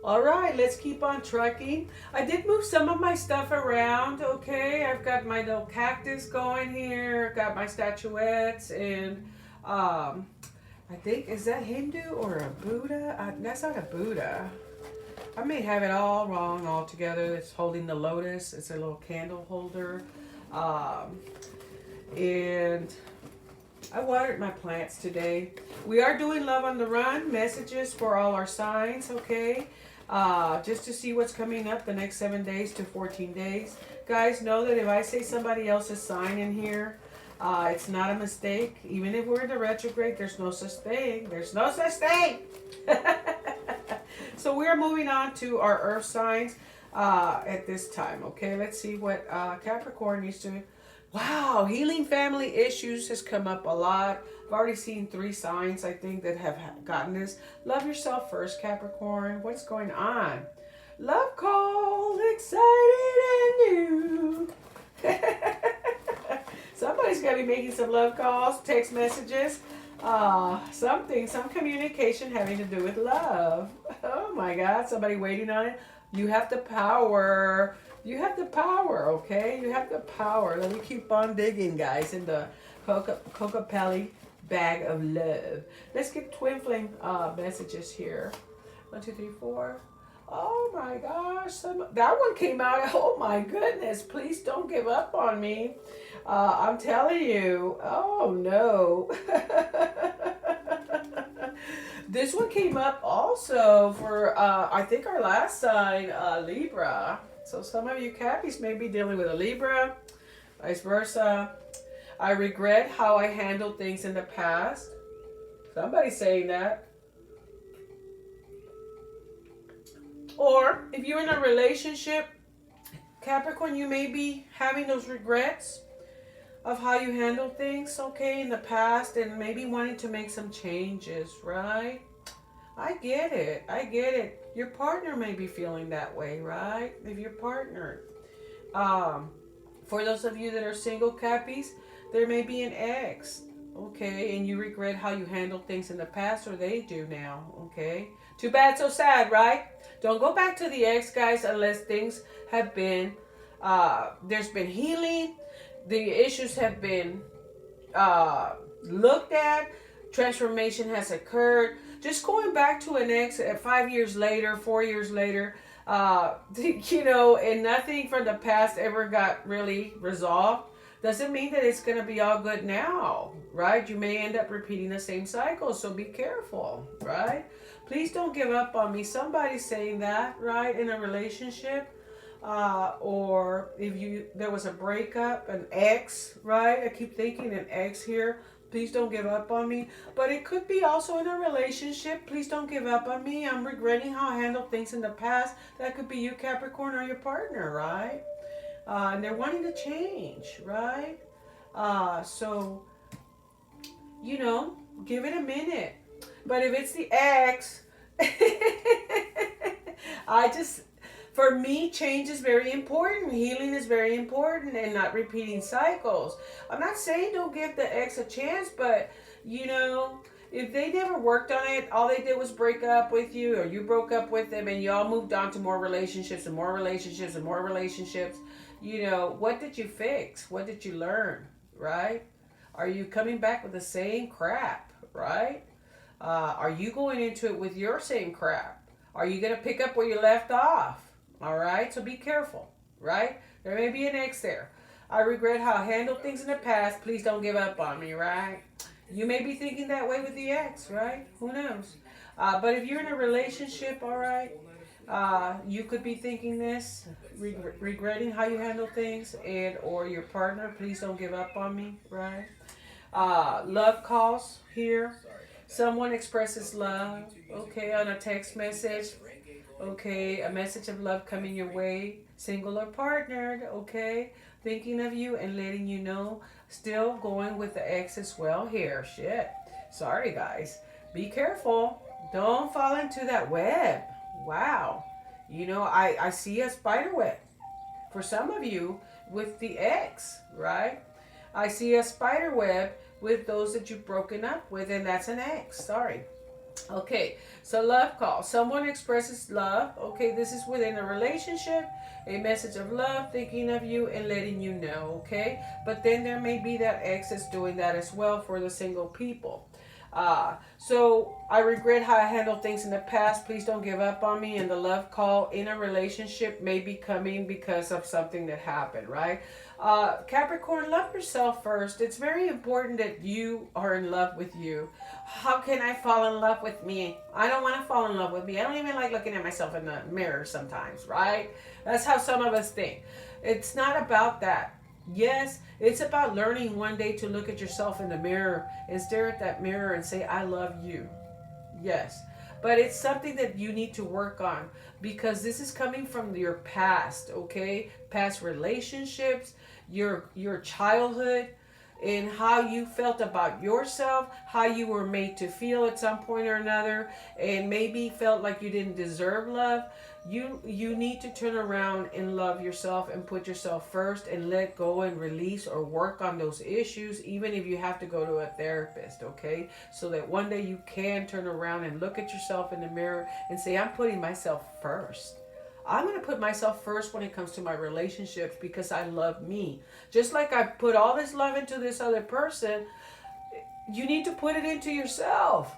All right, let's keep on trucking. I did move some of my stuff around, okay? I've got my little cactus going here, got my statuettes, and I think, is that Hindu or a Buddha? That's not a Buddha. I may have it all wrong altogether. It's holding the lotus. It's a little candle holder. Um, and I watered my plants today. We are doing Love on the Run, messages for all our signs, okay? Just to see what's coming up the next 7 days to 14 days. Guys, know that if I say somebody else's sign in here, it's not a mistake. Even if we're in the retrograde, there's no such thing. There's no such thing. So we're moving on to our earth signs at this time, okay? Let's see what Capricorn needs to. Wow, healing family issues has come up a lot. I've already seen 3 signs, I think, that have gotten this. Love yourself first, Capricorn. What's going on? Love call, excited and new. Somebody's got to be making some love calls, text messages, some communication having to do with love. Oh my God, somebody waiting on it. You have the power. You have the power, okay? You have the power. Let me keep on digging, guys, in the Coca Pelli bag of love. Let's get twin flame messages here. 1, 2, 3, 4. Oh my gosh, that one came out. Oh my goodness, please don't give up on me. I'm telling you. Oh no. This one came up also for, I think, our last sign, Libra. So some of you Cappies may be dealing with a Libra, vice versa. I regret how I handled things in the past. Somebody's saying that. Or if you're in a relationship, Capricorn, you may be having those regrets of how you handled things, okay, in the past, and maybe wanting to make some changes, right? I get it. I get it. Your partner may be feeling that way, right? If you're partnered. For those of you that are single Cappies, there may be an ex, okay, and you regret how you handled things in the past, or they do now, okay? Too bad, so sad, right? Don't go back to the ex, guys, unless things have been, there's been healing, the issues have been looked at, transformation has occurred. Just going back to an ex 5 years later, 4 years later, you know, and nothing from the past ever got really resolved, doesn't mean that it's going to be all good now, right? You may end up repeating the same cycle, so be careful, right? Please don't give up on me. Somebody's saying that, right, in a relationship, or if there was a breakup, an ex, right? I keep thinking an ex here. Please don't give up on me. But it could be also in a relationship. Please don't give up on me. I'm regretting how I handled things in the past. That could be you, Capricorn, or your partner, right? And they're wanting to change, right? So, you know, give it a minute. But if it's the ex, for me, change is very important. Healing is very important, and not repeating cycles. I'm not saying don't give the ex a chance, but, you know, if they never worked on it, all they did was break up with you, or you broke up with them, and y'all moved on to more relationships and more relationships and more relationships, you know, what did you fix? What did you learn, right? Are you coming back with the same crap, right? Are you going into it with your same crap? Are you going to pick up where you left off? All right, so be careful, right? There may be an ex there. I regret how I handled things in the past. Please don't give up on me, right? You may be thinking that way with the ex, right? Who knows? But if you're in a relationship, all right, you could be thinking this, regretting how you handle things, and or your partner, please don't give up on me, right? Love calls here. Someone expresses love, okay, on a text message. Okay, a message of love coming your way, single or partnered, okay, thinking of you and letting you know, still going with the ex as well here, shit, sorry guys, be careful, don't fall into that web, wow, you know, I see a spider web, for some of you, with the ex, right, I see a spider web with those that you've broken up with, and that's an ex, sorry. Okay, so love call. Someone expresses love. Okay, this is within a relationship, a message of love, thinking of you and letting you know. Okay, but then there may be that ex is doing that as well for the single people. So I regret how I handled things in the past. Please don't give up on me. And the love call in a relationship may be coming because of something that happened, right? Capricorn, love yourself first. It's very important that you are in love with you. How can I fall in love with me? I don't want to fall in love with me. I don't even like looking at myself in the mirror sometimes, right? That's how some of us think. It's not about that. Yes, it's about learning one day to look at yourself in the mirror and stare at that mirror and say, I love you. Yes. But it's something that you need to work on because this is coming from your past, okay? Past relationships, your childhood, and how you felt about yourself, how you were made to feel at some point or another, and maybe felt like you didn't deserve love. You need to turn around and love yourself and put yourself first and let go and release or work on those issues, even if you have to go to a therapist, okay? So that one day you can turn around and look at yourself in the mirror and say, I'm putting myself first. I'm going to put myself first when it comes to my relationships because I love me. Just like I put all this love into this other person, you need to put it into yourself.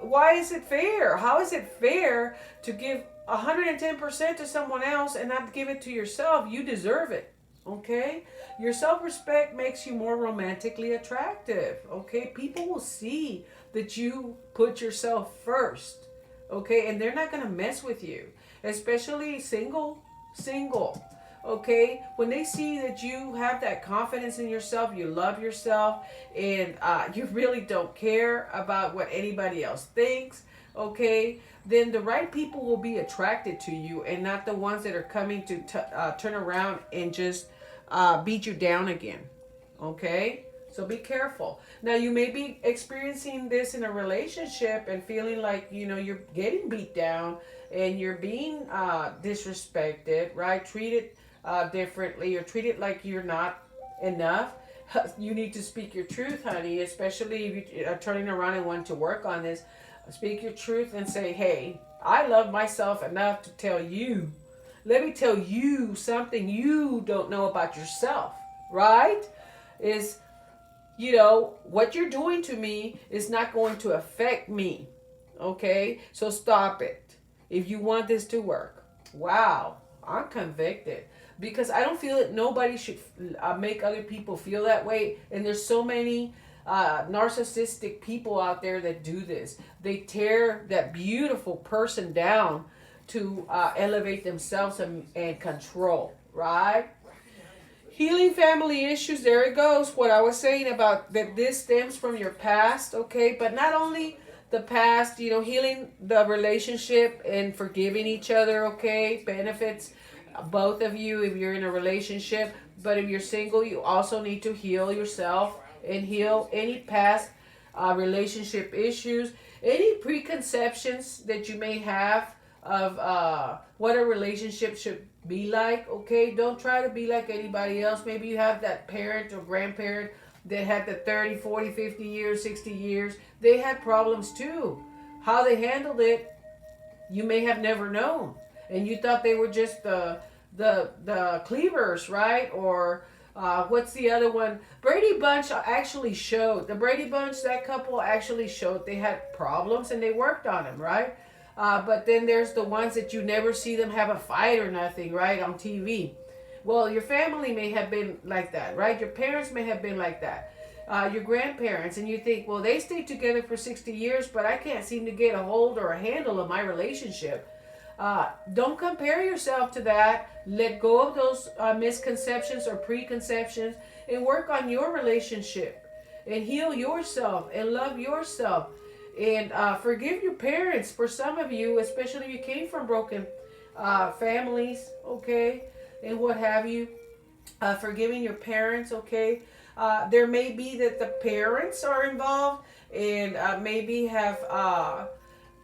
Why is it fair? How is it fair to give 110% to someone else and not give it to yourself? You deserve it. Okay? Your self respect makes you more romantically attractive. Okay? People will see that you put yourself first. Okay? And they're not going to mess with you, especially single. Okay, when they see that you have that confidence in yourself, you love yourself, and you really don't care about what anybody else thinks, okay, then the right people will be attracted to you and not the ones that are coming to turn around and just beat you down again. Okay, so be careful. Now you may be experiencing this in a relationship and feeling like you're getting beat down and you're being disrespected, right? Treated differently or treated like you're not enough. You need to speak your truth, honey, especially if you are turning around and want to work on this. Speak your truth and say, hey, I love myself enough to tell you. Let me tell you something you don't know about yourself, right? Is, what you're doing to me is not going to affect me. Okay? So stop it if you want this to work. Wow, I'm convicted because I don't feel that nobody should make other people feel that way. And there's so many narcissistic people out there that do this. They tear that beautiful person down to elevate themselves and control, right? Healing family issues, there it goes. What I was saying about that this stems from your past, okay? But not only the past, healing the relationship and forgiving each other, okay? Benefits both of you if you're in a relationship. But if you're single, you also need to heal yourself and heal any past relationship issues, any preconceptions that you may have of what a relationship should be like, okay? Don't try to be like anybody else. Maybe you have that parent or grandparent that had the 30, 40, 50 years, 60 years. They had problems too. How they handled it, you may have never known. And you thought they were just the cleavers, right? Or what's the other one? Brady Bunch actually showed. The Brady Bunch, that couple actually showed they had problems and they worked on them, right? But then there's the ones that you never see them have a fight or nothing, right, on TV. Well, your family may have been like that, right? Your parents may have been like that. Your grandparents, and you think, well, they stayed together for 60 years, but I can't seem to get a hold or a handle of my relationship. Don't compare yourself to that. Let go of those misconceptions or preconceptions and work on your relationship and heal yourself and love yourself. And forgive your parents. For some of you, especially if you came from broken families, okay, and what have you, forgiving your parents, okay. There may be that the parents are involved and maybe have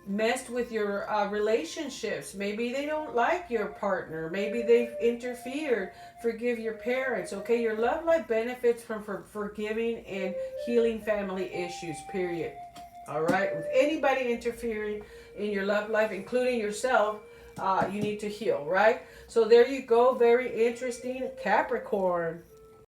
messed with your relationships. Maybe they don't like your partner. Maybe they've interfered. Forgive your parents, okay. Your love life benefits from forgiving and healing family issues, period. All right, with anybody interfering in your love life, including yourself, you need to heal, right? So there you go. Very interesting, Capricorn.